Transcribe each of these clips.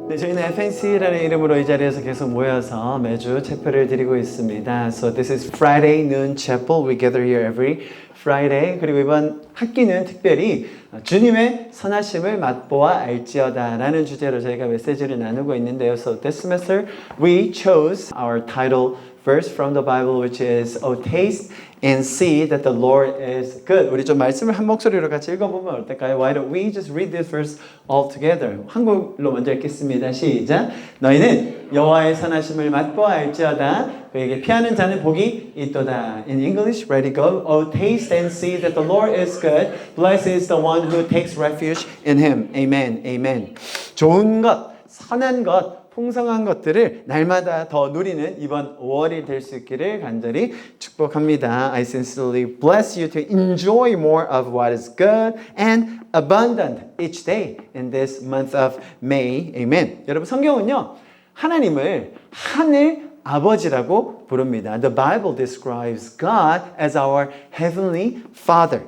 네, 저희는 FNC라는 이름으로 이 자리에서 계속 모여서 매주 체표를 드리고 있습니다. So this is Friday noon chapel. We gather here every Friday. 그리고 이번 학기는 특별히 주님의 선하심을 맛보아 알지어다 라는 주제로 저희가 메시지를 나누고 있는데요. So this semester we chose our title verse from the Bible which is Oh taste and see that the Lord is good. 우리 좀 말씀을 한 목소리로 같이 읽어보면 어떨까요? Why don't we just read this verse all together? 한국로 먼저 읽겠습니다. 시작. 너희는 여호와의 선하심을 맛보아 알지어다. 그에게 피하는 자는 복이 있도다. In English, ready, go. Oh, taste and see that the Lord is good. Blessed is the one who takes refuge in Him. Amen. Amen. 좋은 것, 선한 것, 풍성한 것들을 날마다 더 누리는 이번 5월이 될 수 있기를 간절히 축복합니다. I sincerely bless you to enjoy more of what is good and abundant each day in this month of May. Amen. 여러분 성경은요. 하나님을 하늘 아버지라고 부릅니다. The Bible describes God as our heavenly Father.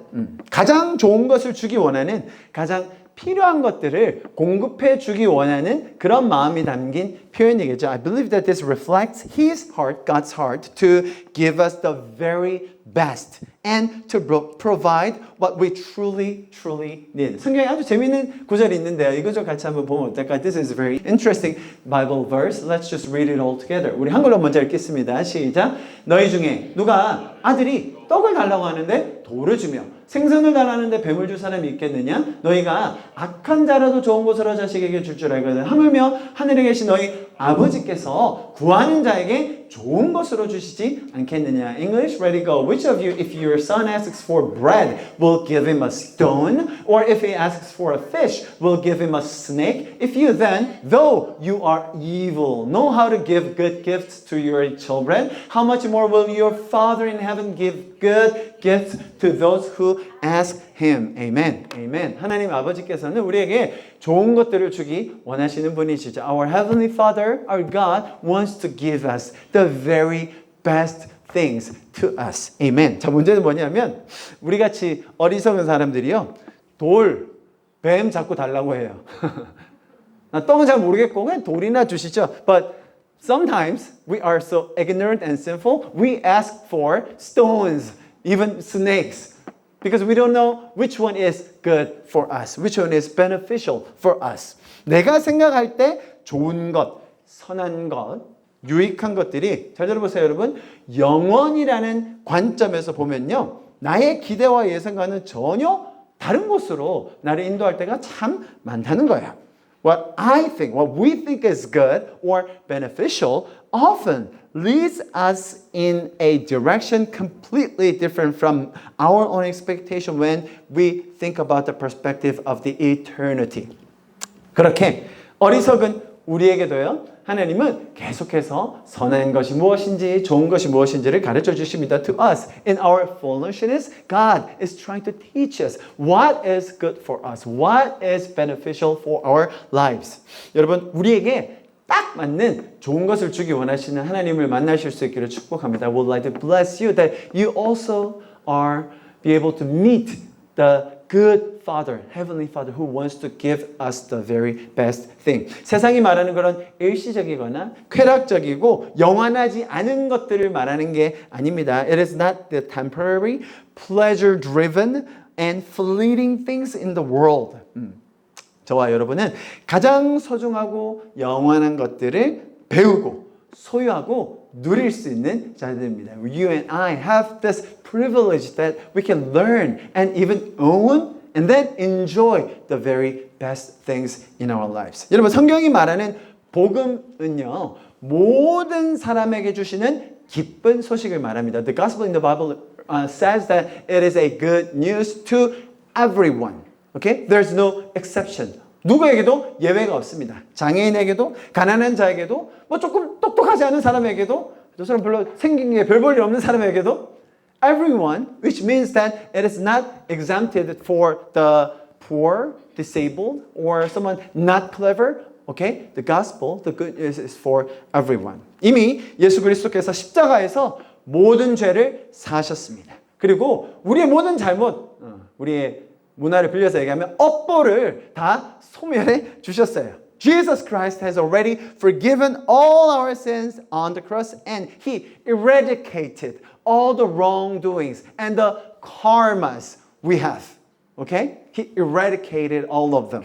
가장 좋은 것을 주기 원하는 가장 필요한 것들을 공급해 주기 원하는 그런 마음이 담긴 표현이겠죠. I believe that this reflects His heart, God's heart, to give us the very best and to provide what we truly need. 성경에 아주 재미있는 구절이 있는데요. 이 구절 같이 한번 보면 어떨까요? This is a very interesting Bible verse. Let's just read it all together. 우리 한글로 먼저 읽겠습니다. 시작. 너희 중에 누가 아들이 떡을 달라고 하는데 돌을 주며 생선을 달라는데 뱀을 줄 사람이 있겠느냐? 너희가 악한 자라도 좋은 것으로 자식에게 줄 줄 알거든. 하물며 하늘에 계신 너희 아버지께서 구하는 자에게 좋은 것으로 주시지 않겠느냐? English, ready, go. Which of you, if your son asks for bread, will give him a stone? Or if he asks for a fish, will give him a snake? If you then, though you are evil, know how to give good gifts to your children, how much more will your Father in heaven give good gifts to those who ask Him? Amen. Amen. 하나님 아버지께서는 우리에게 좋은 것들을 주기 원하시는 분이시죠. Our Heavenly Father, our God, wants to give us the very best things to us. Amen. 자, 문제는 뭐냐면 우리 같이 어리석은 사람들이요. 돌, 뱀 잡고 달라고 해요. 나 떡은 잘 모르겠고 그냥 돌이나 주시죠. But sometimes we are so ignorant and sinful. We ask for stones, even snakes. Because we don't know which one is good for us, which one is beneficial for us. 내가 생각할 때 좋은 것, 선한 것, 유익한 것들이 잘 들어보세요 여러분. 영원이라는 관점에서 보면요. 나의 기대와 예상과는 전혀 다른 곳으로 나를 인도할 때가 참 많다는 거예요. What we think is good or beneficial often leads us in a direction completely different from our own expectation when we think about the perspective of the eternity. 그렇게 어리석은 우리에게도요. 하나님은 계속해서 선한 것이 무엇인지 좋은 것이 무엇인지를 가르쳐 주십니다. To us, in our foolishness, God is trying to teach us what is good for us, what is beneficial for our lives. 여러분, 우리에게 딱 맞는 좋은 것을 주기 원하시는 하나님을 만나실 수 있기를 축복합니다. I would like to bless you that you also are be able to meet the good Father, Heavenly Father, who wants to give us the very best thing. 세상이 말하는 그런 일시적이거나 쾌락적이고 영원하지 않은 것들을 말하는 게 아닙니다. It is not the temporary, pleasure-driven and fleeting things in the world. 저와 여러분은 가장 소중하고 영원한 것들을 배우고 소유하고 누릴 수 있는 자들입니다. You and I have this privilege that we can learn and even own and then enjoy the very best things in our lives. 여러분 성경이 말하는 복음은요. 모든 사람에게 주시는 기쁜 소식을 말합니다. The gospel in the Bible says that it is a good news to everyone. Okay? There's no exception. 누구에게도 예외가 없습니다. 장애인에게도 가난한 자에게도 뭐 조금 똑똑하지 않은 사람에게도 저 사람 별로 생긴 게 별 볼 일 없는 사람에게도 everyone, which means that it is not exempted for the poor, disabled, or someone not clever. Okay? The gospel, the good news is for everyone. 이미 예수 그리스도께서 십자가에서 모든 죄를 사하셨습니다. 그리고 우리의 모든 잘못, 우리의 문화를 빌려서 얘기하면 업보를 다 소멸해 주셨어요. Jesus Christ has already forgiven all our sins on the cross and He eradicated all the wrongdoings and the karmas we have. Okay? He eradicated all of them.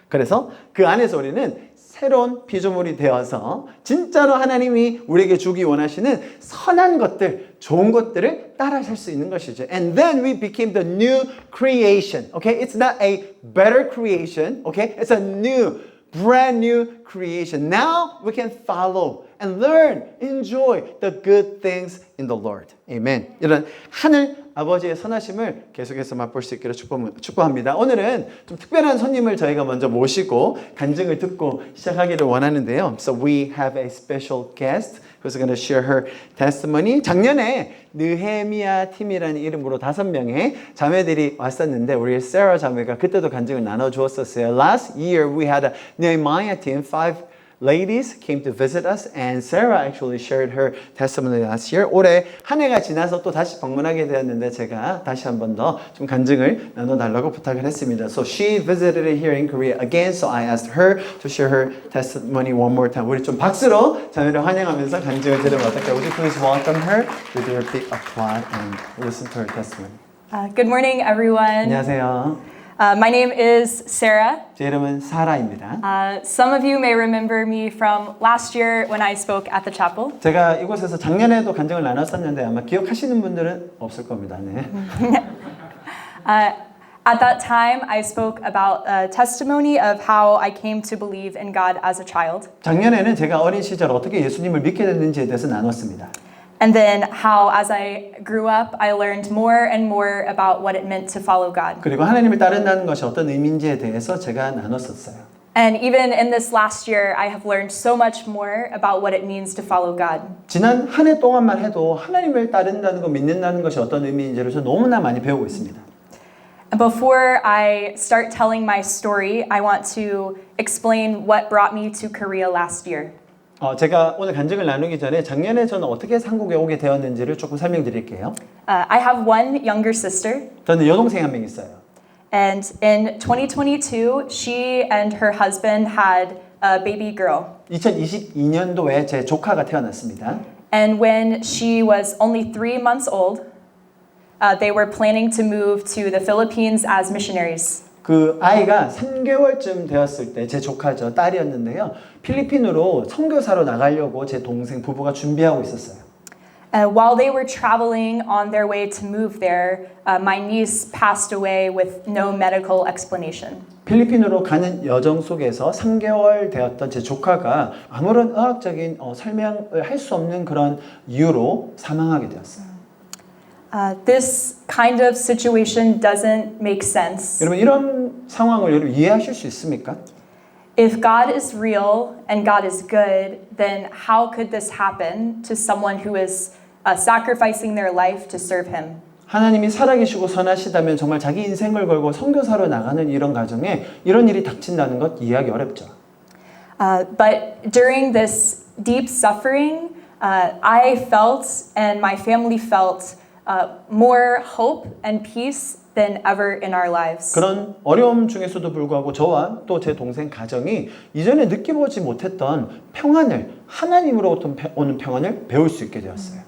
그래서 그 안에서 우리는 새로운 피조물이 되어서 진짜로 하나님이 우리에게 주기 원하시는 선한 것들, 좋은 것들을 따라 살 수 있는 것이죠. And then we became the new creation. Okay? It's not a better creation. Okay? It's a new, brand new creation. Now we can follow and learn, enjoy the good things in the Lord. Amen. 이런 하늘 아버지의 선하심을 계속해서 맛볼 수 있기를 축복합니다. 오늘은 좀 특별한 손님을 저희가 먼저 모시고 간증을 듣고 시작하기를 원하는데요. So we have a special guest who's going to share her testimony. 작년에 느헤미야 팀이라는 이름으로 5명의 자매들이 왔었는데 우리 세라 자매가 그때도 간증을 나눠주었었어요. Last year we had a Nehemiah team, 5 ladies came to visit us and Sarah actually shared her testimony last year. 올해 한 해가 지나서 또 다시 방문하게 되었는데 제가 다시 한 번 더 좀 간증을 나눠달라고 부탁을 했습니다. So she visited here in Korea again, so I asked her to share her testimony one more time. 우리 좀 박수로 자매를 환영하면서 간증을 들으면 어떨까요? Would you please welcome her with your big applause and listen to her testimony. Good morning, everyone. 안녕하세요. My name is Sarah. 제 이름은 사라입니다. Some of you may remember me from last year when I spoke at the chapel. 제가 이곳에서 작년에도 간증을 나눴었는데 아마 기억하시는 분들은 없을 겁니다. 네. At that time, I spoke about a testimony of how I came to believe in God as a child. 작년에는 제가 어린 시절 어떻게 예수님을 믿게 됐는지에 대해서 나눴습니다. And then how as I grew up, I learned more and more about what it meant to follow God. 그리고 하나님을 따른다는 것이 어떤 의미인지에 대해서 제가 나눴었어요. And even in this last year, I have learned so much more about what it means to follow God. 지난 한 해 동안만 해도 하나님을 따른다는 거 믿는다는 것이 어떤 의미인지를 저 너무나 많이 배우고 있습니다. And before I start telling my story, I want to explain what brought me to Korea last year. 제가 오늘 간증을 나누기 전에 작년에 저는 어떻게 한국에 오게 되었는지를 조금 설명드릴게요. I have one younger sister, 저는 여동생이 한 명 있어요. and in 2022, she and her husband had a baby girl. 2022년도에 제 조카가 태어났습니다. And when she was only 3 months old, they were planning to move to the Philippines as missionaries. 그 아이가 3개월쯤 되었을 때 제 조카죠, 딸이었는데요. 필리핀으로 선교사로 나가려고 제 동생 부부가 준비하고 있었어요. While they were traveling on their way to move there, my niece passed away with no medical explanation. 필리핀으로 가는 여정 속에서 3개월 되었던 제 조카가 아무런 의학적인 설명을 할 수 없는 그런 이유로 사망하게 되었어요. This kind of situation doesn't make sense. 여러분 이런 상황을 여러분 이해하실 수 있습니까? If God is real and God is good, then how could this happen to someone who is sacrificing their life to serve Him? 하나님이 살아계시고 선하시다면 정말 자기 인생을 걸고 선교사로 나가는 이런 가정에 이런 일이 닥친다는 것 이해하기 어렵죠. But during this deep suffering, I felt and my family felt more hope and peace than ever in our lives. 그런 어려움 중에서도 불구하고 저와 또 제 동생 가정이 이전에 느껴보지 못했던 평안을 하나님으로부터 오는 평안을 배울 수 있게 되었어요.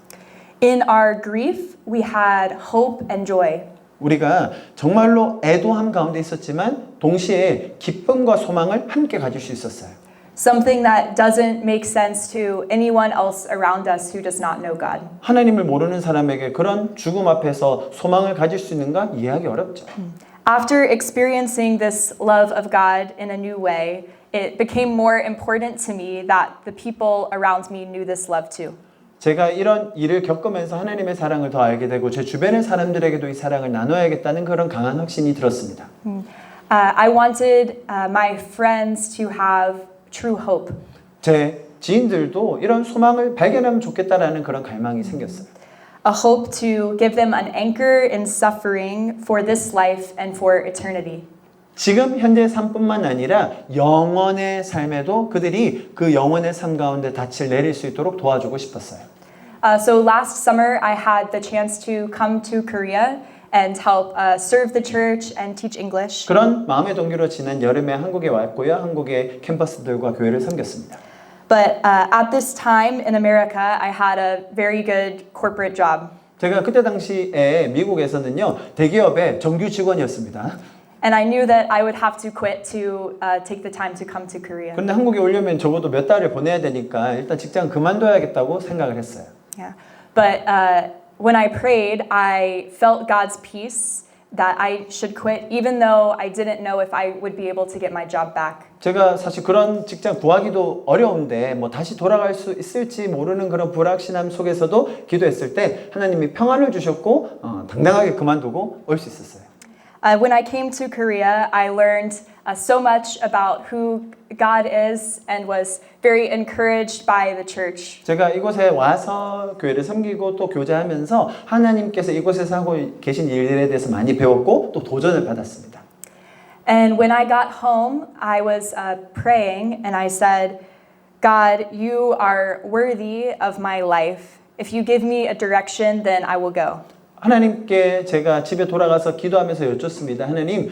In our grief, we had hope and joy. 우리가 정말로 애도함 가운데 있었지만 동시에 기쁨과 소망을 함께 가질 수 있었어요. Something that doesn't make sense to anyone else around us who does not know God. 하나님을 모르는 사람에게 그런 죽음 앞에서 소망을 가질 수 있는가 이해하기 어렵죠. After experiencing this love of God in a new way, it became more important to me that the people around me knew this love too. 제가 이런 일을 겪으면서 하나님의 사랑을 더 알게 되고 제 주변의 사람들에게도 이 사랑을 나눠야겠다는 그런 강한 확신이 들었습니다. I wanted my friends to have true hope. 제 지인들도 이런 소망을 발견하면 좋겠다라는 그런 갈망이 생겼어요. A hope to give them an anchor in suffering for this life and for eternity. 지금 현재 삶뿐만 아니라 영원의 삶에도 그들이 그 영원의 삶 가운데 닻을 내릴 수 있도록 도와주고 싶었어요. So last summer I had the chance to come to Korea and help serve the church and teach English. 그런 마음의 동기로 지난 여름에 한국에 왔고요. 한국의 캠퍼스들과 교회를 섬겼습니다. But at this time in America, I had a very good corporate job. 제가 그때 당시에 미국에서는요. 대기업의 정규 직원이었습니다. And I knew that I would have to quit to take the time to come to Korea. 그런데 한국에 오려면 적어도 몇 달을 보내야 되니까 일단 직장 그만둬야겠다고 생각을 했어요. Yeah. But when I prayed, I felt God's peace that I should quit, even though I didn't know if I would be able to get my job back. 제가 사실 그런 직장 구하기도 어려운데 뭐 다시 돌아갈 수 있을지 모르는 그런 불확신함 속에서도 기도했을 때 하나님이 평안을 주셨고 당당하게 그만두고 올 수 있었어요. When I came to Korea, I learned so much about who God is and was very encouraged by the church. 제가 이곳에 와서 교회를 섬기고 또 교제하면서 하나님께서 이곳에서 하고 계신 일들에 대해서 많이 배웠고 또 도전을 받았습니다. And when I got home, I was praying and I said, God, you are worthy of my life. If you give me a direction, then I will go. 하나님께 제가 집에 돌아가서 기도하면서 여쭙습니다. 하나님,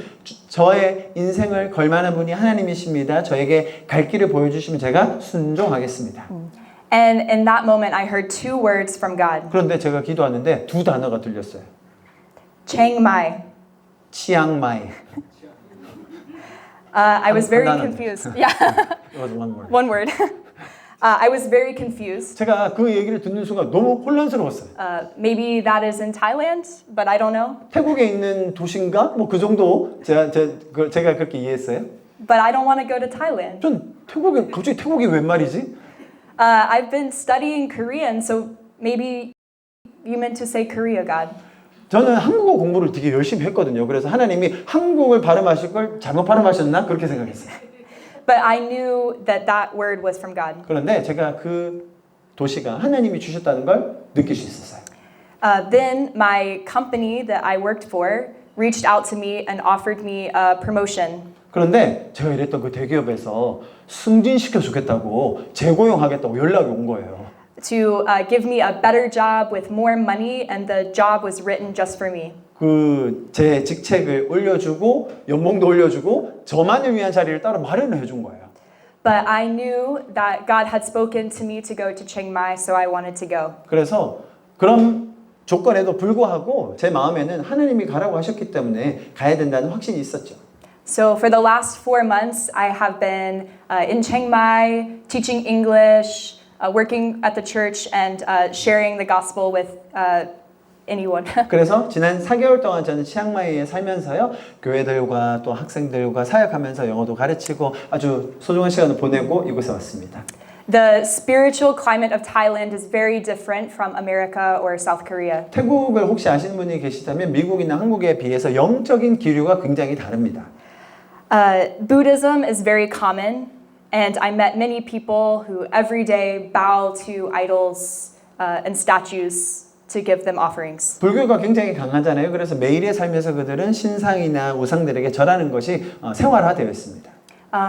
저의 인생을 걸만한 분이 하나님이십니다. 저에게 갈 길을 보여주시면 제가 순종하겠습니다. And in that moment, I heard two words from God. 그런데 제가 기도하는데 두 단어가 들렸어요. Chiang Mai. 치앙마이. I was very 단어는. confused. Yeah, It was one word. one word. I was very confused. 제가 그 얘기를 듣는 순간 너무 혼란스러웠어요. Maybe that is in Thailand, but I don't know. 태국에 있는 도시인가? 뭐 그 정도 제가 그렇게 이해했어요. But I don't want to go to Thailand. 전 태국에 갑자기 태국이 웬 말이지? I've been studying Korean, so maybe you meant to say Korea, God. 저는 한국어 공부를 되게 열심히 했거든요. 그래서 하나님이 한국을 발음하실 걸 잘못 발음하셨나? 그렇게 생각했어요. But I knew that that word was from God. 그런데 제가 그 도시가 하나님이 주셨다는 걸 느낄 수 있었어요. Then my company that I worked for reached out to me and offered me a promotion. 그런데 제가 일했던 그 대기업에서 승진시켜 주겠다고 재고용하겠다고 연락이 온 거예요. To give me a better job with more money, and the job was written just for me. 그 제 직책을 올려주고 연봉도 올려주고 저만을 위한 자리를 따로 마련을 해준 거예요. But I knew that God had spoken to me to go to Chiang Mai, so I wanted to go. 그래서 그런 조건에도 불구하고 제 마음에는 하나님이 가라고 하셨기 때문에 가야 된다는 확신이 있었죠. So for the last 4 months, I have been in Chiang Mai teaching English, working at the church, and sharing the gospel with anyone. 그래서 지난 4개월 동안 저는 치앙마이에 살면서요. 교회들과 또 학생들과 사역하면서 영어도 가르치고 아주 소중한 시간을 보내고 이곳에 왔습니다. The spiritual climate of Thailand is very different from America or South Korea. 태국을 혹시 아시는 분이 계시다면 미국이나 한국에 비해서 영적인 기류가 굉장히 다릅니다. Buddhism is very common, and I met many people who every day bow to idols and statues to give them offerings. 불교가 굉장히 강하잖아요. 그래서 매일의 삶에서 그들은 신상이나 우상들에게 절하는 것이 생활화되어 있습니다.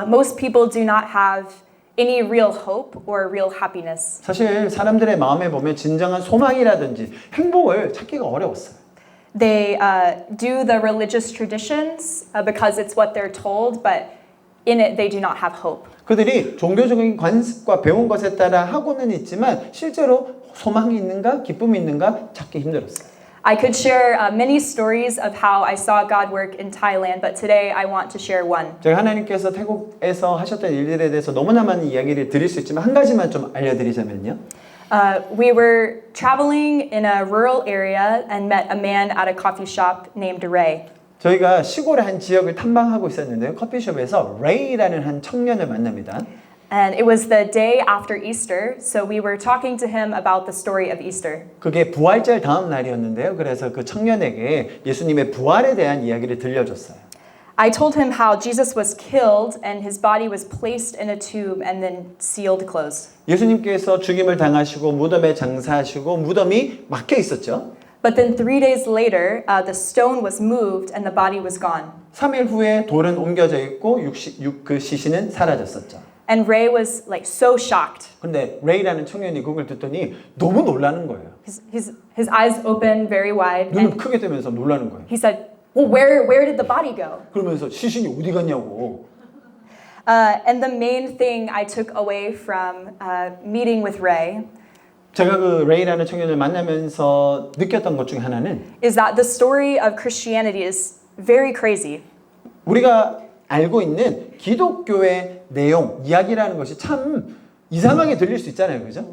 Most people do not have any real hope or real happiness. 사실 사람들의 마음에 보면 진정한 소망이라든지 행복을 찾기가 어려웠어요. They do the religious traditions because it's what they're told, but in it they do not have hope. 그들이 종교적인 관습과 배운 것에 따라 하고는 있지만 실제로 소망이 있는가, 기쁨이 있는가 찾기 힘들었어요. I could share many stories of how I saw God work in Thailand, but today I want to share one. 제가 하나님께서 태국에서 하셨던 일들에 대해서 너무나 많은 이야기를 드릴 수 있지만 한 가지만 좀 알려드리자면요. We were traveling in a rural area and met a man at a coffee shop named Ray. 저희가 시골의 한 지역을 탐방하고 있었는데요. 커피숍에서 레이라는 한 청년을 만납니다. And it was the day after Easter, so we were talking to him about the story of Easter. 그게 부활절 다음 날이었는데요. 그래서 그 청년에게 예수님의 부활에 대한 이야기를 들려줬어요. I told him how Jesus was killed and his body was placed in a tomb and then sealed closed. 예수님께서 죽임을 당하시고 무덤에 장사하시고 무덤이 막혀 있었죠. But then 3 days later, the stone was moved and the body was gone. 3일 후에 돌은 옮겨져 있고 그 시신은 사라졌었죠. And Ray was like so shocked. 근데 레이라는 청년이 그걸 듣더니 너무 놀라는 거예요. His eyes opened very wide. 눈을 And 크게 뜨면서 놀라는 거예요. he said, well, where did the body go? 그러면서 시신이 어디 갔냐고. And the main thing I took away from meeting with Ray 제가 그 레이라는 청년을 만나면서 느꼈던 것 중에 하나는 is that the story of Christianity is very crazy. 우리가 알고 있는 기독교의 내용, 이야기라는 것이 참 이상하게 들릴 수 있잖아요. 그죠?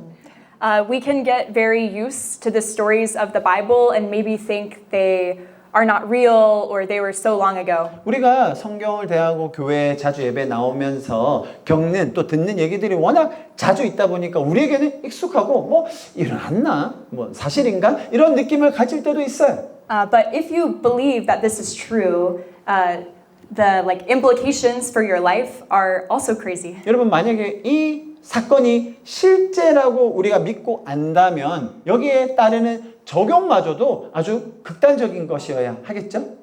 We can get very used to the stories of the Bible and maybe think they are not real or they were so long ago. 우리가 성경을 대하고 교회에 자주 예배 나오면서 겪는 또 듣는 얘기들이 워낙 자주 있다 보니까 우리에게는 익숙하고 뭐 일어났나? 뭐 사실인가? 이런 느낌을 가질 때도 있어요. But if you believe that this is true, the like implications for your life are also crazy. 여러분 만약에 이 사건이 실제라고 우리가 믿고 안다면 여기에 따르는 적용마저도 아주 극단적인 것이어야 하겠죠?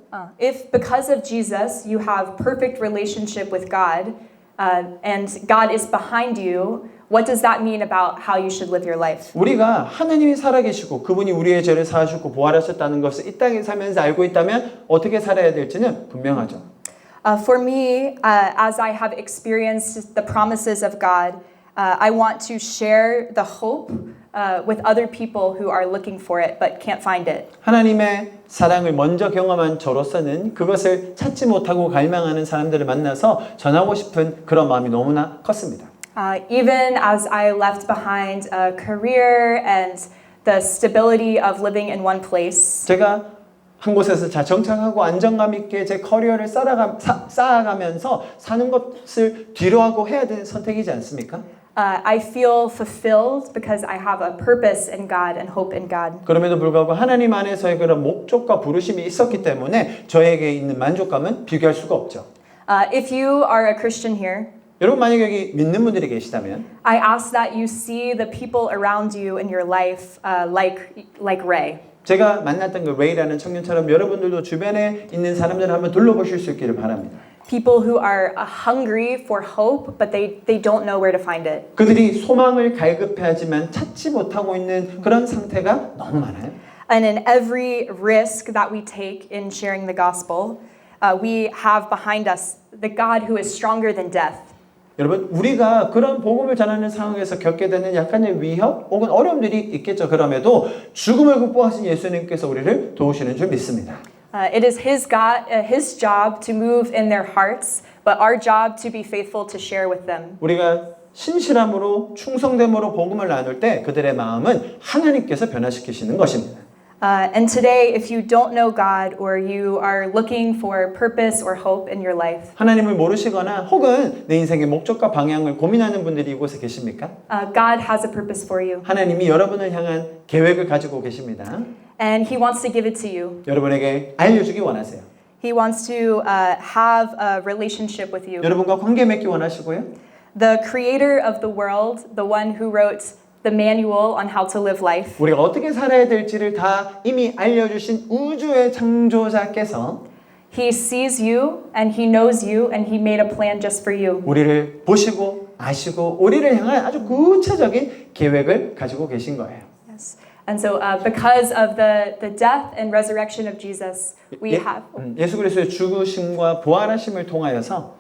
If because of Jesus you have perfect relationship with God and God is behind you, what does that mean about how you should live your life? 우리가 하나님이 살아계시고 그분이 우리의 죄를 사하셨고 부활하셨다는 것을 이 땅에 살면서 알고 있다면 어떻게 살아야 될지는 분명하죠. For me, as I have experienced the promises of God, I want to share the hope with other people who are looking for it but can't find it. 하나님의 사랑을 먼저 경험한 저로서는 그것을 찾지 못하고 갈망하는 사람들을 만나서 전하고 싶은 그런 마음이 너무나 컸습니다. Even as I left behind a career and the stability of living in one place, 제가 한 곳에서 정착하고 안정감 있게 제 커리어를 쌓아가면서 사는 것을 뒤로하고 해야 되는 선택이지 않습니까? I feel fulfilled because I have a purpose in God and hope in God. 그럼에도 불구하고 하나님 안에서의 그런 목적과 부르심이 있었기 때문에 저에게 있는 만족감은 비교할 수가 없죠. If you are a Christian here, 여러분 만약에 여기 믿는 분들이 계시다면 I ask that you see the people around you in your life like Ray. 제가 만났던 그 레이라는 청년처럼 여러분들도 주변에 있는 사람들을 한번 둘러보실 수 있기를 바랍니다. People who are hungry for hope, but they don't know where to find it. 그들이 소망을 갈급해하지만 찾지 못하고 있는 그런 상태가 너무 많아요. And in every risk that we take in sharing the gospel, we have behind us the God who is stronger than death. 여러분 우리가 그런 복음을 전하는 상황에서 겪게 되는 약간의 위협 혹은 어려움들이 있겠죠. 그럼에도 죽음을 극복하신 예수님께서 우리를 도우시는 줄 믿습니다. It is his job to move in their hearts, but our job to be faithful to share with them. 우리가 신실함으로 충성됨으로 복음을 나눌 때 그들의 마음은 하나님께서 변화시키시는 것입니다. And today, if you don't know God or you are looking for purpose or hope in your life, 하나님을 모르시거나 혹은 내 인생의 목적과 방향을 고민하는 분들이 이곳에 계십니까? God has a purpose for you. 하나님이 여러분을 향한 계획을 가지고 계십니다. And He wants to give it to you. 여러분에게 알려주기 원하세요. He wants to have a relationship with you. 여러분과 관계 맺기 원하시고요. The creator of the world, the one who wrote the manual on how to live life, 우리가 어떻게 살아야 될지를 다 이미 알려주신 우주의 창조자께서 He sees you and He knows you and He made a plan just for you. 우리를 보시고 아시고 우리를 향한 아주 구체적인 계획을 가지고 계신 거예요. Yes. And so because of the death and resurrection of Jesus, we have 예수 그리스도의 죽으심과 부활하심을 통하여서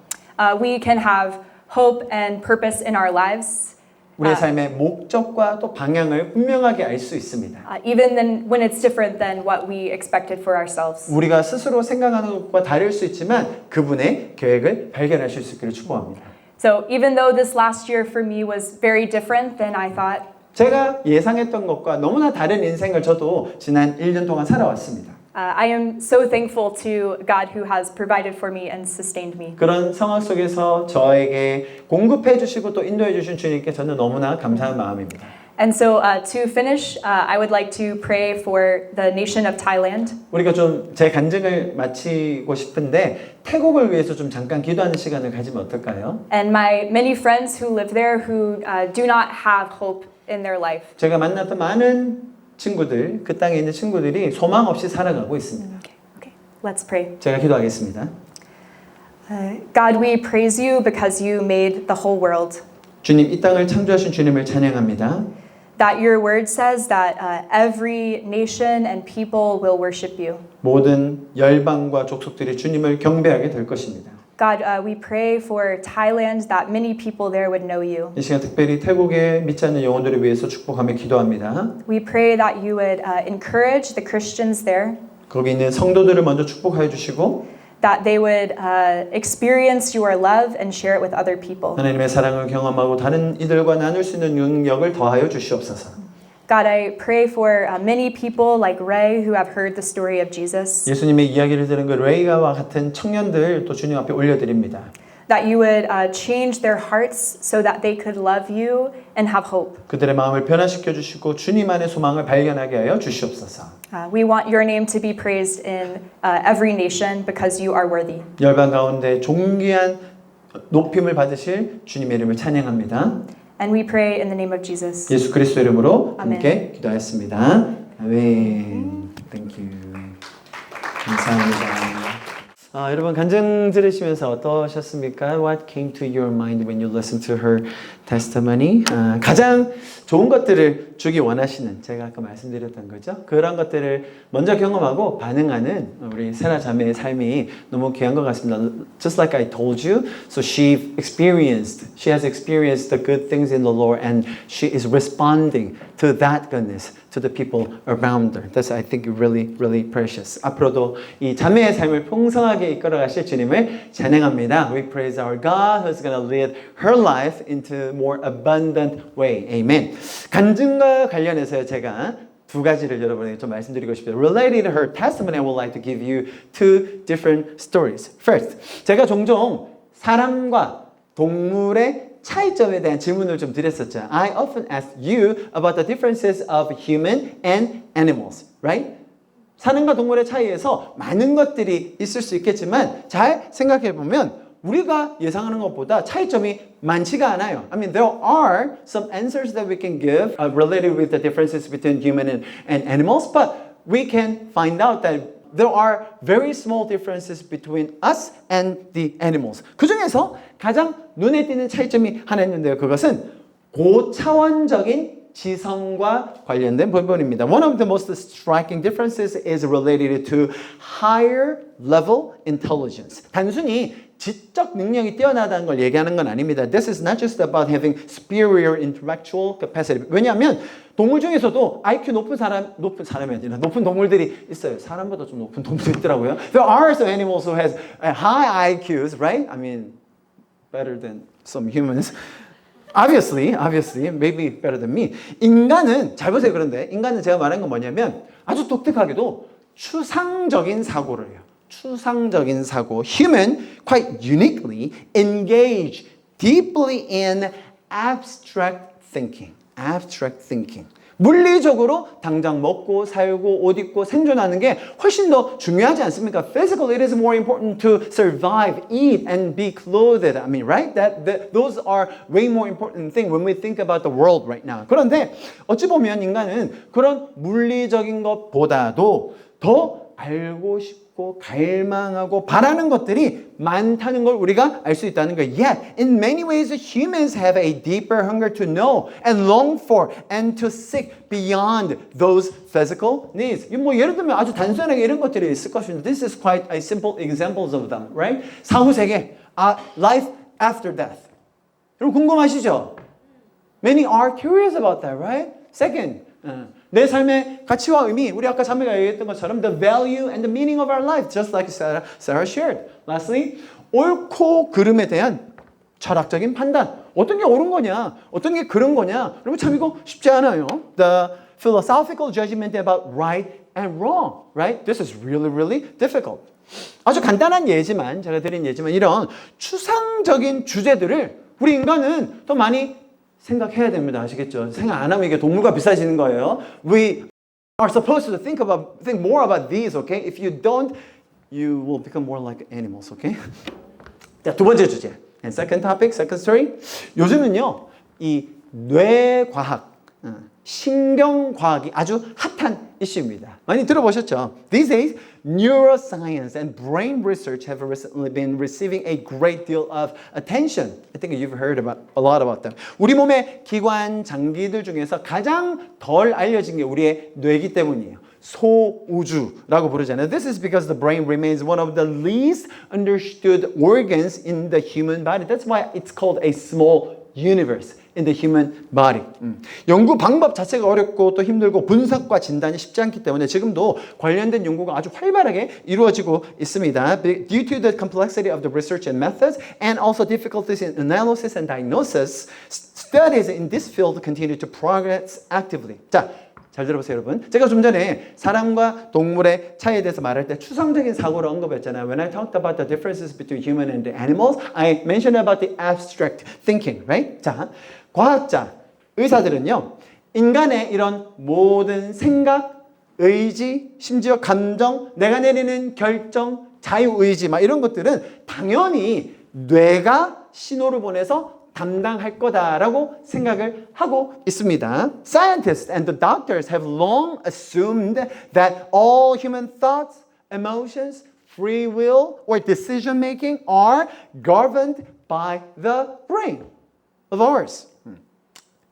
we can have hope and purpose in our lives. 우리의 삶의 목적과 또 방향을 분명하게 알 수 있습니다. Even then, when it's different than what we expected for ourselves. 우리가 스스로 생각하는 것과 다를 수 있지만 그분의 계획을 발견하실 수 있기를 축복합니다. So even though this last year for me was very different than I thought, 제가 예상했던 것과 너무나 다른 인생을 저도 지난 1년 동안 살아왔습니다. I am so thankful to God who has provided for me and sustained me. 그런 상황 속에서 저에게 공급해 주시고 또 인도해 주신 주님께 저는 너무나 감사한 마음입니다. And so to finish, I would like to pray for the nation of Thailand. 우리가 좀 제 간증을 마치고 싶은데 태국을 위해서 좀 잠깐 기도하는 시간을 가지면 어떨까요? And my many friends who live there who do not have hope in their life. 제가 만났던 많은 친구들, 그 땅에 있는 친구들이 소망 없이 살아가고 있습니다. Okay, let's pray. 제가 기도하겠습니다. God, we praise you because you made the whole world. 주님, 이 땅을 창조하신 주님을 찬양합니다. That your word says that every nation and people will worship you. 모든 열방과 족속들이 주님을 경배하게 될 것입니다. God, we pray for Thailand that many people there would know you. 이 시간 특별히 태국에 믿지 않는 영혼들을 위해서 축복하며 기도합니다. We pray that you would encourage the Christians there, 거기 있는 성도들을 먼저 축복하여 주시고 that they would experience your love and share it with other people. 하나님의 사랑을 경험하고 다른 이들과 나눌 수 있는 능력을 더하여 주시옵소서. God, I pray for many people like Ray who have heard the story of Jesus. 예수님의 이야기를 들은 그 레이가와 같은 청년들 또 주님 앞에 올려드립니다. That you would change their hearts so that they could love you and have hope. 그들의 마음을 변화시켜 주시고 주님 안에 소망을 발견하게 하여 주시옵소서. We want your name to be praised in every nation because you are worthy. 열방 가운데 존귀한 높임을 받으실 주님의 이름을 찬양합니다. And we pray in the name of Jesus. 예수 그리스도 이름으로 아멘. 함께 기도하였습니다. 아멘. Thank you. 감사합니다. 여러분 간증 들으시면서 어떠셨습니까? What came to your mind when you listened to her testimony? 가장 좋은 것들을 주기 원하시는 제가 아까 말씀드렸던 거죠. 그런 것들을 먼저 경험하고 반응하는 우리 세라 자매의 삶이 너무 귀한 것 같습니다. Just like I told you, so she has experienced the good things in the Lord, and she is responding to that goodness to the people around her. That's I think really, really precious. 앞으로도 이 자매의 삶을 풍성하게 이끌어가실 주님을 찬양합니다. We praise our God who's going to lead her life into more abundant way. Amen. 간증과 관련해서 제가 두 가지를 여러분에게 좀 말씀드리고 싶어요. Related to her testimony, I would like to give you two different stories. First, 제가 종종 사람과 동물의 차이점에 대한 질문을 좀 드렸었죠. I often ask you about the differences of human and animals, right? 사람과 동물의 차이에서 많은 것들이 있을 수 있겠지만 잘 생각해 보면 우리가 예상하는 것보다 차이점이 많지가 않아요. I mean, there are some answers that we can give related with the differences between human and animals, but we can find out that there are very small differences between us and the animals. 그 중에서 가장 눈에 띄는 차이점이 하나 있는데요. 그것은 고차원적인 지성과 관련된 부분입니다. One of the most striking differences is related to higher level intelligence. 단순히 지적 능력이 뛰어나다는 걸 얘기하는 건 아닙니다. This is not just about having superior intellectual capacity. 왜냐하면 동물 중에서도 IQ 높은 사람이 아니라 높은 동물들이 있어요. 사람보다 좀 높은 동물도 있더라고요. There are some animals who has high IQs, right? I mean, better than some humans. Obviously, maybe better than me. 인간은, 잘 보세요. 그런데 인간은 제가 말한 건 뭐냐면 아주 독특하게도 추상적인 사고를 해요. 추상적인 사고. Human quite uniquely engage deeply in abstract thinking. Abstract thinking. 물리적으로 당장 먹고 살고 옷 입고 생존하는 게 훨씬 더 중요하지 않습니까? Physically, it is more important to survive, eat, and be clothed. I mean, right? Those are way more important things when we think about the world right now. 그런데 어찌 보면 인간은 그런 물리적인 것보다도 더 알고 싶고 갈망하고 바라는 것들이 많다는 걸 우리가 알 수 있다는 거예요. Yet, in many ways, humans have a deeper hunger to know and long for and to seek beyond those physical needs. 뭐 예를 들면 아주 단순하게 이런 것들이 있을 것입니다. This is quite a simple examples of them, right? 사후 세계, life after death. 여러분 궁금하시죠? Many are curious about that, right? Second, 내 삶의 가치와 의미, 우리 아까 자매가 얘기했던 것처럼 the value and the meaning of our life, just like Sarah shared. Lastly, 옳고 그름에 대한 철학적인 판단. 어떤 게 옳은 거냐, 어떤 게 그른 거냐. 여러분 참 이거 쉽지 않아요. The philosophical judgment about right and wrong, right? This is really, really difficult. 아주 간단한 예지만, 제가 드린 예지만 이런 추상적인 주제들을 우리 인간은 더 많이 생각해야 됩니다. 아시겠죠? 생각 안 하면 이게 동물과 비슷해지는 거예요. We are supposed to think more about these, okay? If you don't, you will become more like animals, okay? 자, 두 번째 주제. And second topic, second story. 요즘은요, 이 뇌과학, 신경과학이 아주 핫한 이슈입니다. 많이 들어보셨죠? These days, neuroscience and brain research have recently been receiving a great deal of attention. I think you've heard a lot about them. 우리 몸의 기관, 장기들 중에서 가장 덜 알려진 게 우리의 뇌이기 때문이에요. 소우주라고 부르잖아요. This is because the brain remains one of the least understood organs in the human body. That's why it's called a small universe in the human body. 연구 방법 자체가 어렵고 또 힘들고 분석과 진단이 쉽지 않기 때문에 지금도 관련된 연구가 아주 활발하게 이루어지고 있습니다. Due to the complexity of the research and methods and also difficulties in analysis and diagnosis, studies in this field continue to progress actively. 자, 잘 들어보세요, 여러분. 제가 좀 전에 사람과 동물의 차이에 대해서 말할 때 추상적인 사고를 언급했잖아요. When I talked about the differences between human and animals, I mentioned about the abstract thinking, right? 자, 과학자, 의사들은요, 인간의 이런 모든 생각, 의지, 심지어 감정, 내가 내리는 결정, 자유의지, 막 이런 것들은 당연히 뇌가 신호를 보내서 담당할 거다라고 생각을 하고 있습니다. Scientists and the doctors have long assumed that all human thoughts, emotions, free will, or decision making are governed by the brain of ours.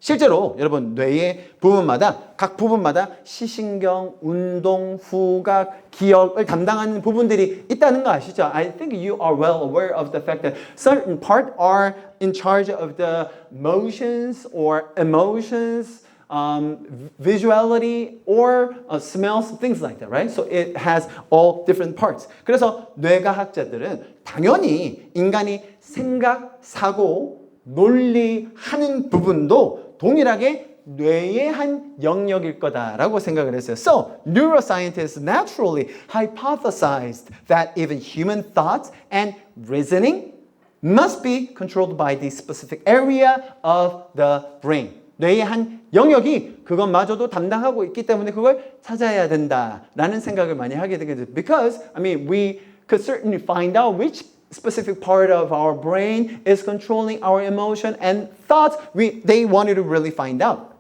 실제로 여러분 뇌의 부분마다 각 부분마다 시신경, 운동, 후각, 기억을 담당하는 부분들이 있다는 거 아시죠? I think you are well aware of the fact that certain parts are in charge of the motions or emotions, visuality or smells, things like that, right? So it has all different parts. 그래서 뇌과학자들은 당연히 인간이 생각, 사고, 논리하는 부분도 동일하게 뇌의 한 영역일 거다라고 생각을 했어요. So, neuroscientists naturally hypothesized that even human thoughts and reasoning must be controlled by the specific area of the brain. 뇌의 한 영역이 그것마저도 담당하고 있기 때문에 그걸 찾아야 된다라는 생각을 많이 하게 되게 돼요. Because, I mean, we could certainly find out which specific part of our brain is controlling our emotion and thoughts. They wanted to really find out.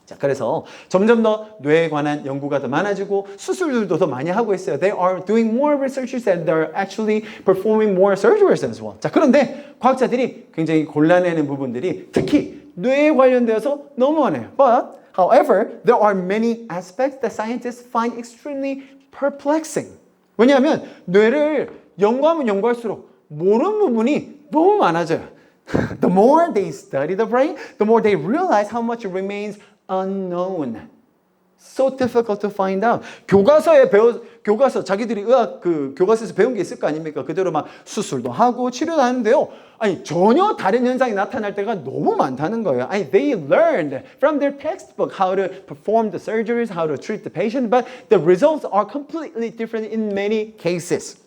자, 그래서 점점 더 뇌에 관한 연구가 더 많아지고 수술들도 더 많이 하고 있어요. They are doing more researches and they're actually performing more surgeries as well. 자, 그런데 과학자들이 굉장히 골라내는 부분들이 특히 뇌에 관련되어서 너무 많아요. But, however, there are many aspects that scientists find extremely perplexing. 왜냐하면 뇌를 연구하면 연구할수록 모르는 부분이 너무 많아져요. The more they study the brain, the more they realize how much remains unknown. So difficult to find out. 교과서 자기들이 의학 교과서에서 배운 게 있을 거 아닙니까? 그대로 막 수술도 하고 치료도 하는데요. 아니 전혀 다른 현상이 나타날 때가 너무 많다는 거예요. 아니 they learned from their textbook how to perform the surgeries, how to treat the patient, but the results are completely different in many cases.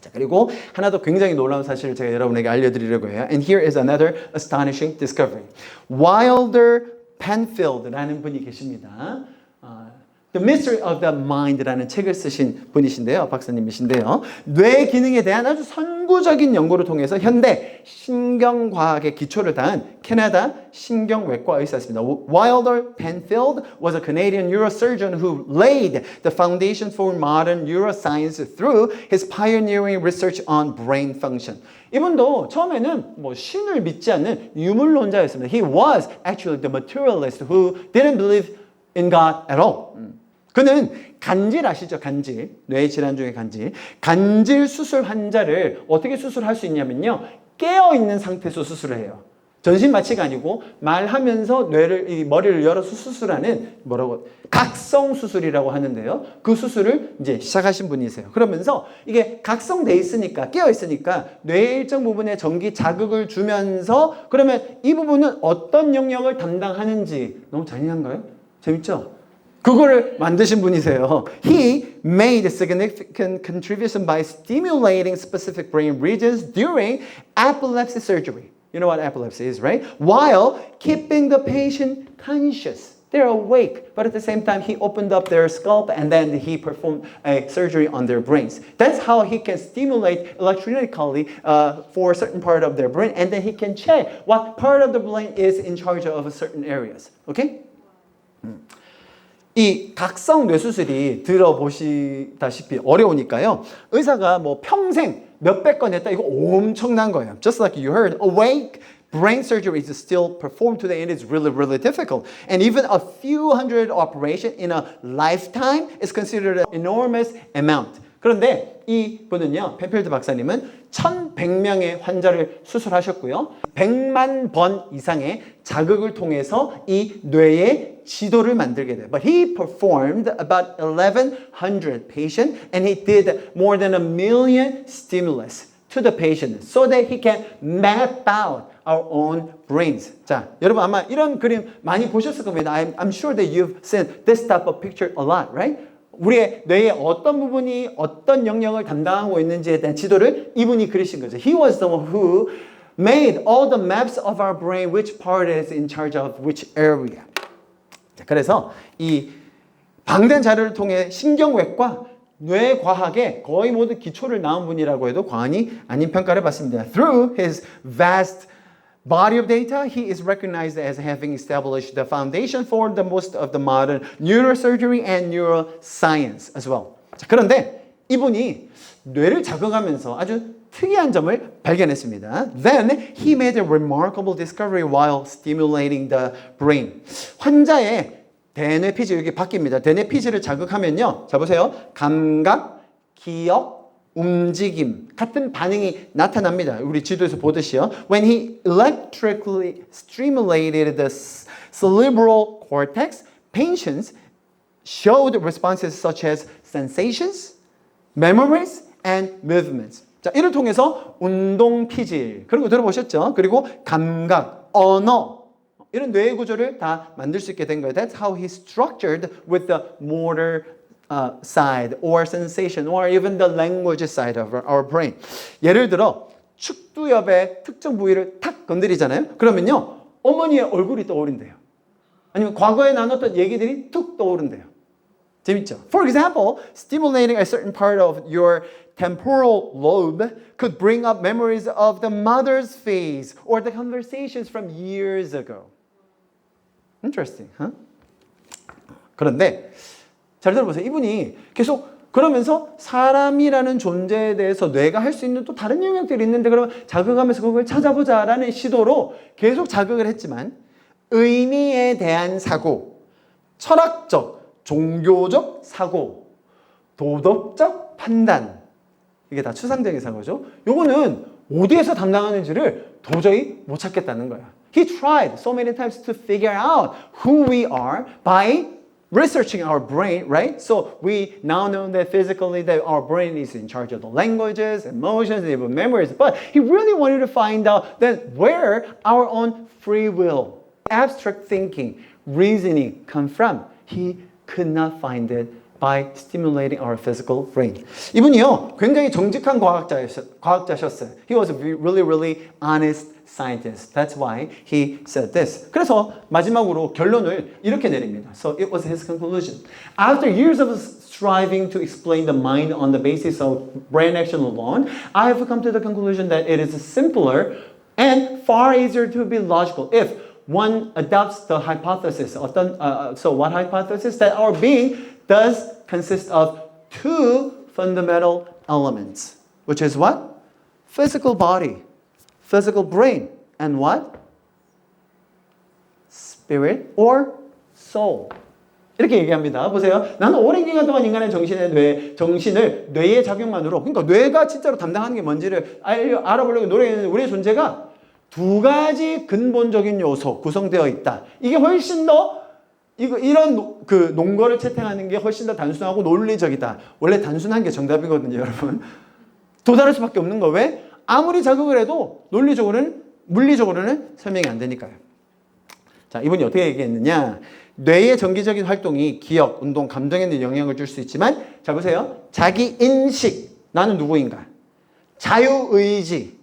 자, 그리고 하나 더 굉장히 놀라운 사실을 제가 여러분에게 알려드리려고 해요. And here is another astonishing discovery. Wilder Penfield라는 분이 계십니다. The Mystery of the Mind라는 책을 쓰신 분이신데요. 박사님이신데요. 뇌 기능에 대한 아주 선구적인 연구를 통해서 현대 신경과학의 기초를 단 캐나다 신경외과 의사였습니다. Wilder Penfield was a Canadian neurosurgeon who laid the foundation for modern neuroscience through his pioneering research on brain function. 이분도 처음에는 뭐 신을 믿지 않는 유물론자였습니다. He was actually the materialist who didn't believe in God at all. 그는 간질 아시죠? 간질. 뇌 질환 중에 간질. 간질 수술 환자를 어떻게 수술할 수 있냐면요. 깨어있는 상태에서 수술을 해요. 전신 마취가 아니고 말하면서 머리를 열어서 수술하는 각성 수술이라고 하는데요. 그 수술을 이제 시작하신 분이세요. 그러면서 이게 각성돼 있으니까 깨어 있으니까 뇌의 일정 부분에 전기 자극을 주면서 그러면 이 부분은 어떤 영역을 담당하는지 너무 잔인한가요? 재밌죠? 그거를 만드신 분이세요. He made a significant contribution by stimulating specific brain regions during epilepsy surgery. You know what epilepsy is, right? While keeping the patient conscious. They're awake, but at the same time, he opened up their scalp and then he performed a surgery on their brains. That's how he can stimulate electrically for a certain part of their brain, and then he can check what part of the brain is in charge of certain areas. Okay? 이 각성 뇌수술이 들어보시다시피 어려우니까요. 의사가 뭐 평생 몇백 건 했다. 이거 엄청난 거예요. Just like you heard, awake brain surgery is still performed today and it's really, really difficult. And even a few hundred operations in a lifetime is considered an enormous amount. 그런데 이 분은요, 펜필드 박사님은 1,100명의 환자를 수술하셨고요. 100만 번 이상의 자극을 통해서 이 뇌의 지도를 만들게 돼요. But he performed about 1,100 patients and he did more than 1,000,000 stimulus to the patient so that he can map out our own brains. 자, 여러분 아마 이런 그림 많이 보셨을 겁니다. I'm sure that you've seen this type of picture a lot, right? 우리의 뇌의 어떤 부분이 어떤 영역을 담당하고 있는지에 대한 지도를 이분이 그리신 거죠. He was the one who made all the maps of our brain, which part is in charge of which area. 자, 그래서 이 방대한 자료를 통해 신경외과, 뇌과학의 거의 모든 기초를 낳은 분이라고 해도 과언이 아닌 평가를 받습니다. Through his vast body of data, he is recognized as having established the foundation for the most of the modern neurosurgery and neuroscience as well. 자, 그런데 이분이 뇌를 자극하면서 아주 특이한 점을 발견했습니다. Then he made a remarkable discovery while stimulating the brain. 환자의 대뇌 피지 여기 바뀝니다. 대뇌 피지를 자극하면요. 자 보세요. 감각, 기억, 움직임 같은 반응이 나타납니다. 우리 지도에서 보듯이요. When he electrically stimulated the cerebral cortex, patients showed responses such as sensations, memories, and movements. 자, 이를 통해서 운동 피질 그런 거 들어보셨죠? 그리고 감각, 언어 이런 뇌의 구조를 다 만들 수 있게 된 거예요. That's how he structured with the motor side or sensation or even the language side of our brain. 예를 들어 축두엽의 특정 부위를 탁 건드리잖아요. 그러면요 어머니의 얼굴이 떠오른대요. 아니면 과거에 나눴던 얘기들이 툭 떠오른대요. 재밌죠? For example, stimulating a certain part of your temporal lobe could bring up memories of the mother's face or the conversations from years ago. Interesting, huh? 그런데 잘 들어보세요. 이분이 계속 그러면서 사람이라는 존재에 대해서 뇌가 할 수 있는 또 다른 영역들이 있는데 그러면 자극하면서 그걸 찾아보자라는 시도로 계속 자극을 했지만 의미에 대한 사고, 철학적, 종교적 사고, 도덕적 판단 이게 다 추상적인 사고죠. 요거는 어디에서 담당하는지를 도저히 못 찾겠다는 거야. He tried so many times to figure out who we are by researching our brain, right? So we now know that physically that our brain is in charge of the languages, emotions, and even memories. But he really wanted to find out that where our own free will, abstract thinking, reasoning come from. He could not find it by stimulating our physical brain. 이분이요, 굉장히 정직한 과학자셨어요. He was a really, really honest scientist. That's why he said this. 그래서 마지막으로 결론을 이렇게 내립니다. So it was his conclusion. After years of striving to explain the mind on the basis of brain action alone, I have come to the conclusion that it is simpler and far easier to be logical if one adopts the hypothesis. So what hypothesis? That our being does consist of two fundamental elements, which is what? Physical body, physical brain, and what? Spirit or soul. 이렇게 얘기합니다. 보세요. 나는 오랜 기간 동안 인간의 정신을 뇌의 작용만으로, 그러니까 뇌가 진짜로 담당하는 게 뭔지를 알아보려고 노력했는데 우리의 존재가 두 가지 근본적인 요소 구성되어 있다. 이게 훨씬 더 이런 그 논거를 채택하는 게 훨씬 더 단순하고 논리적이다. 원래 단순한 게 정답이거든요, 여러분. 도달할 수밖에 없는 거. 왜? 아무리 자극을 해도 논리적으로는, 물리적으로는 설명이 안 되니까요. 자, 이분이 어떻게 얘기했느냐. 뇌의 정기적인 활동이 기억, 운동, 감정에 영향을 줄 수 있지만 자 보세요. 자기 인식, 나는 누구인가. 자유의지,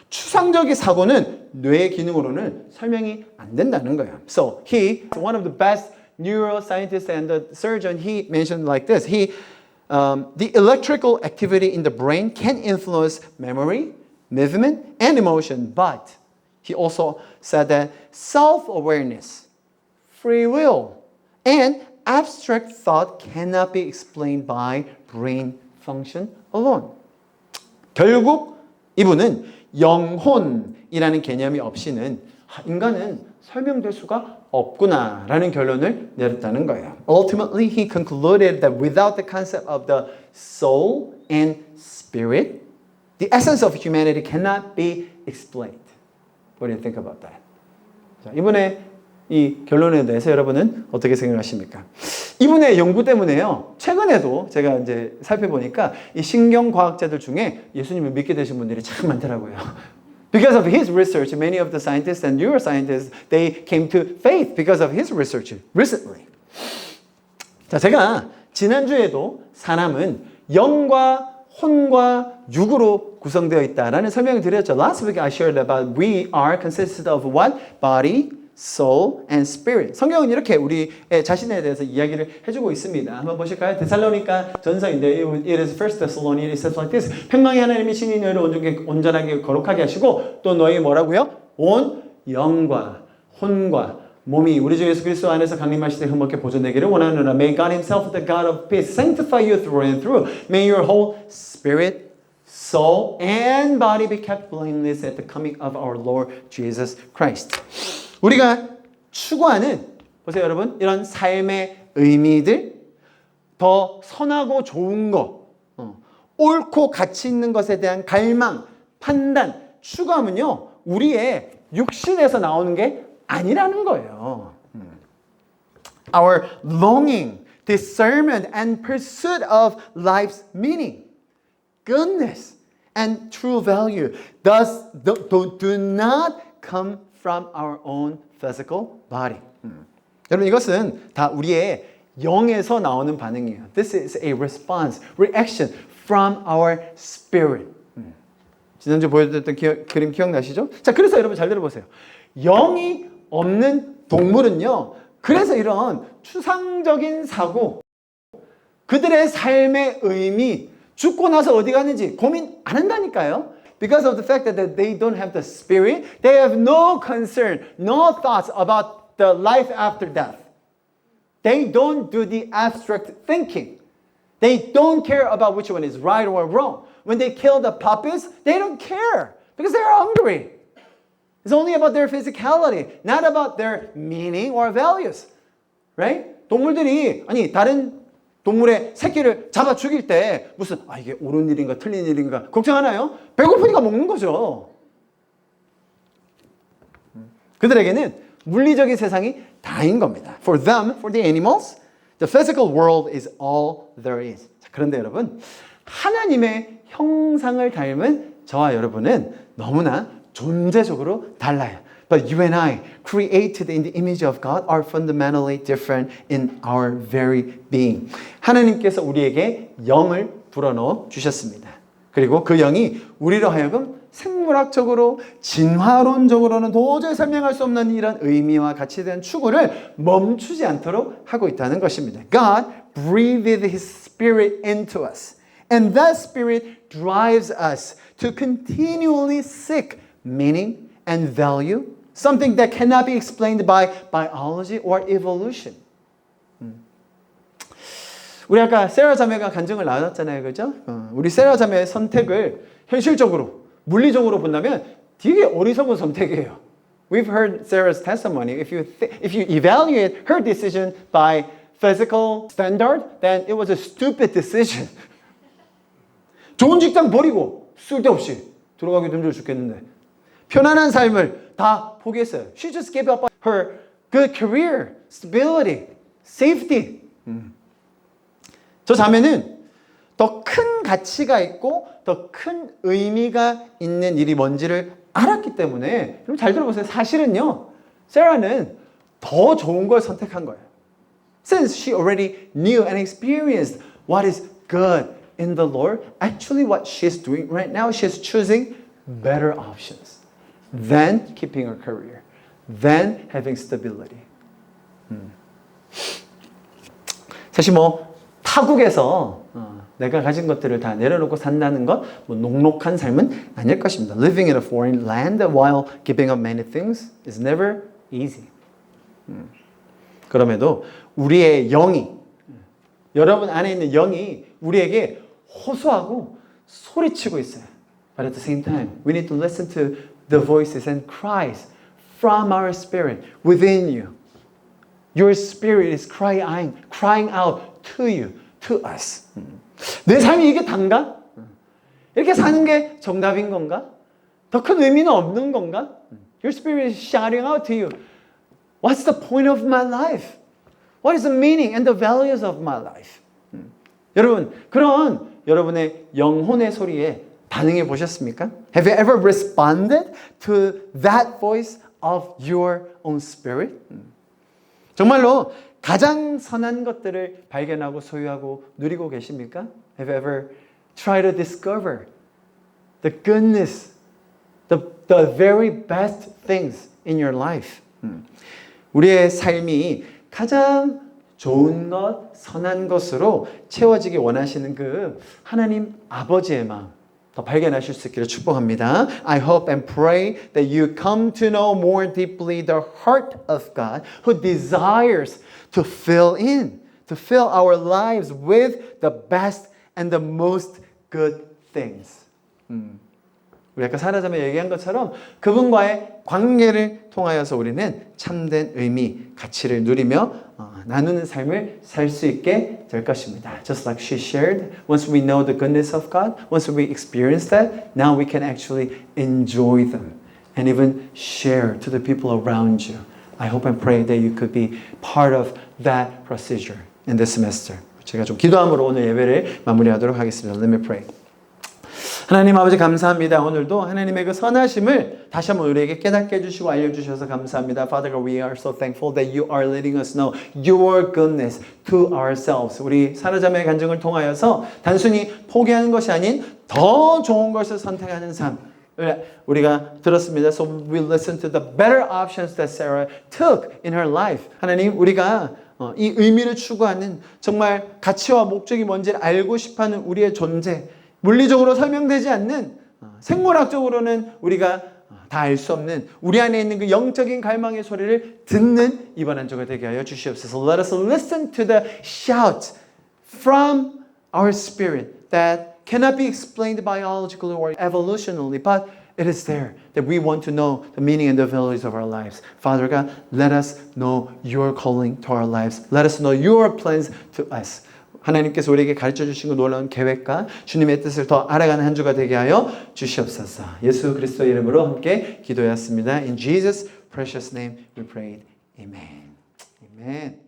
추상적인 사고는 뇌의 기능으로는 설명이 안 된다는 거예요. So he, one of the best neuroscientists and the surgeon, he mentioned like this. The electrical activity in the brain can influence memory, movement, and emotion. But he also said that self-awareness, free will, and abstract thought cannot be explained by brain function alone. 결국 이분은 영혼이라는 개념이 없이는 인간은 설명될 수가 없구나라는 결론을 내렸다는 거예요. Ultimately, he concluded that without the concept of the soul and spirit, the essence of humanity cannot be explained. What do you think about that? 자, 이분의 이 결론에 대해서 여러분은 어떻게 생각하십니까? 이분의 연구 때문에요. 최근에도 제가 이제 살펴보니까 이 신경과학자들 중에 예수님을 믿게 되신 분들이 참 많더라고요. Because of his research, many of the scientists and neuroscientists, they came to faith because of his research recently. 자, 제가 지난주에도 사람은 영과 혼과 육으로 구성되어 있다라는 설명을 드렸죠. Last week I shared about we are consisted of what? Body, soul, and spirit. 성경은 이렇게 우리 자신에 대해서 이야기를 해주고 있습니다. 한번 보실까요? 데살로니가 전서인데 it is First Thessalonians, it says like this. 평강의 하나님이 신이 너희를 온전하게 거룩하게 하시고 또 너희 뭐라고요? 온 영과 혼과 몸이 우리 주 예수 그리스도 안에서 강림하실 때 흠없게 보존되기를 원하노라. May God himself, the God of peace, sanctify you through and through. May your whole spirit, soul, and body be kept blameless at the coming of our Lord Jesus Christ. 우리가 추구하는, 보세요 여러분, 이런 삶의 의미들, 더 선하고 좋은 거, 옳고 가치 있는 것에 대한 갈망, 판단, 추구함은요, 우리의 육신에서 나오는 게 아니라는 거예요. Our longing, discernment, and pursuit of life's meaning, goodness, and true value do not come from our own physical body. 여러분 이것은 다 우리의 영에서 나오는 반응이에요. This is a response, reaction from our spirit. 지난주 보여드렸던 그림 기억나시죠? 자, 그래서 여러분 잘 들어보세요. 영이 없는 동물은요, 그래서 이런 추상적인 사고, 그들의 삶의 의미, 죽고 나서 어디 가는지 고민 안 한다니까요. Because of the fact that they don't have the spirit, they have no concern, no thoughts about the life after death. They don't do the abstract thinking. They don't care about which one is right or wrong. When they kill the puppies, they don't care because they're hungry. It's only about their physicality, not about their meaning or values. Right? 동물들이, 아니, 다른 동물의 새끼를 잡아 죽일 때 무슨 이게 옳은 일인가 틀린 일인가 걱정하나요? 배고프니까 먹는 거죠. 그들에게는 물리적인 세상이 다인 겁니다. For them, for the animals, the physical world is all there is. 자, 그런데 여러분, 하나님의 형상을 닮은 저와 여러분은 너무나 존재적으로 달라요. But you and I, created in the image of God, are fundamentally different in our very being. 하나님께서 우리에게 영을 불어넣어 주셨습니다. 그리고 그 영이 우리로 하여금 생물학적으로, 진화론적으로는 도저히 설명할 수 없는 이런 의미와 가치에 대한 추구를 멈추지 않도록 하고 있다는 것입니다. God breathed His Spirit into us. And that Spirit drives us to continually seek meaning and value, something that cannot be explained by biology or evolution. 우리 아까 세라 자매가 간증을 나눴잖아요, 그죠? 우리 세라 자매의 선택을 현실적으로, 물리적으로 본다면 되게 어리석은 선택이에요. We've heard Sarah's testimony. If you evaluate her decision by physical standard, then it was a stupid decision. 좋은 직장 버리고 쓸데없이 들어가기도 힘들어 죽겠는데 편안한 삶을 다 포기했어요. She just gave up her good career, stability, safety. 저 자매는 더 큰 가치가 있고 더 큰 의미가 있는 일이 뭔지를 알았기 때문에 여러분 잘 들어보세요. 사실은요, 세라는 더 좋은 걸 선택한 거예요. Since she already knew and experienced what is good in the Lord, actually what she's doing right now, she's choosing better options than keeping her career, than having stability. 사실 뭐 타국에서 내가 가진 것들을 다 내려놓고 산다는 것, 뭐 녹록한 삶은 아닐 것입니다. Living in a foreign land while giving up many things is never easy. 그럼에도 우리의 영이, 여러분 안에 있는 영이 우리에게 호소하고 소리치고 있어요. But at the same time, we need to listen to the voices and cries from our spirit within you. Your spirit is crying out to you, to us. 내 삶이 이게 단가? 이렇게 사는 게 정답인 건가? 더 큰 의미는 없는 건가? Your spirit is shouting out to you. What's the point of my life? What is the meaning and the values of my life? 여러분, 그런 여러분의 영혼의 소리에 반응해 보셨습니까? Have you ever responded to that voice of your own spirit? 정말로 가장 선한 것들을 발견하고 소유하고 누리고 계십니까? Have you ever tried to discover the goodness, the very best things in your life? 우리의 삶이 가장 좋은 것, 선한 것으로 채워지기 원하시는 그 하나님 아버지의 마음 더 발견하실 수 있기를 축복합니다. I hope and pray that you come to know more deeply the heart of God who desires to fill our lives with the best and the most good things. 우리 아까 사라자매 얘기한 것처럼 그분과의 관계를 통하여서 우리는 참된 의미, 가치를 누리며 나누는 삶을 살 수 있게 될 것입니다. Just like she shared, once we know the goodness of God, once we experience that, now we can actually enjoy them and even share to the people around you. I hope and pray that you could be part of that procedure in this semester. 제가 좀 기도함으로 오늘 예배를 마무리하도록 하겠습니다. Let me pray. 하나님 아버지 감사합니다. 오늘도 하나님의 그 선하심을 다시 한번 우리에게 깨닫게 해주시고 알려주셔서 감사합니다. Father God, we are so thankful that you are letting us know your goodness to ourselves. 우리 사라자매의 간증을 통하여서 단순히 포기하는 것이 아닌 더 좋은 것을 선택하는 삶 우리가 들었습니다. So we listen to the better options that Sarah took in her life. 하나님 우리가 이 의미를 추구하는 정말 가치와 목적이 뭔지를 알고 싶어하는 우리의 존재 물리적으로 설명되지 않는 생물학적으로는 우리가 다 알 수 없는 우리 안에 있는 그 영적인 갈망의 소리를 듣는 이번 한 주가 되게 하여 주시옵소서. Let us listen to the shout from our spirit that cannot be explained biologically or evolutionally, but it is there that we want to know the meaning and the values of our lives. Father God, let us know your calling to our lives. Let us know your plans to us. 하나님께서 우리에게 가르쳐 주신 그 놀라운 계획과 주님의 뜻을 더 알아가는 한 주가 되게 하여 주시옵소서. 예수 그리스도의 이름으로 함께 기도했습니다. In Jesus' precious name we prayed. Amen. Amen.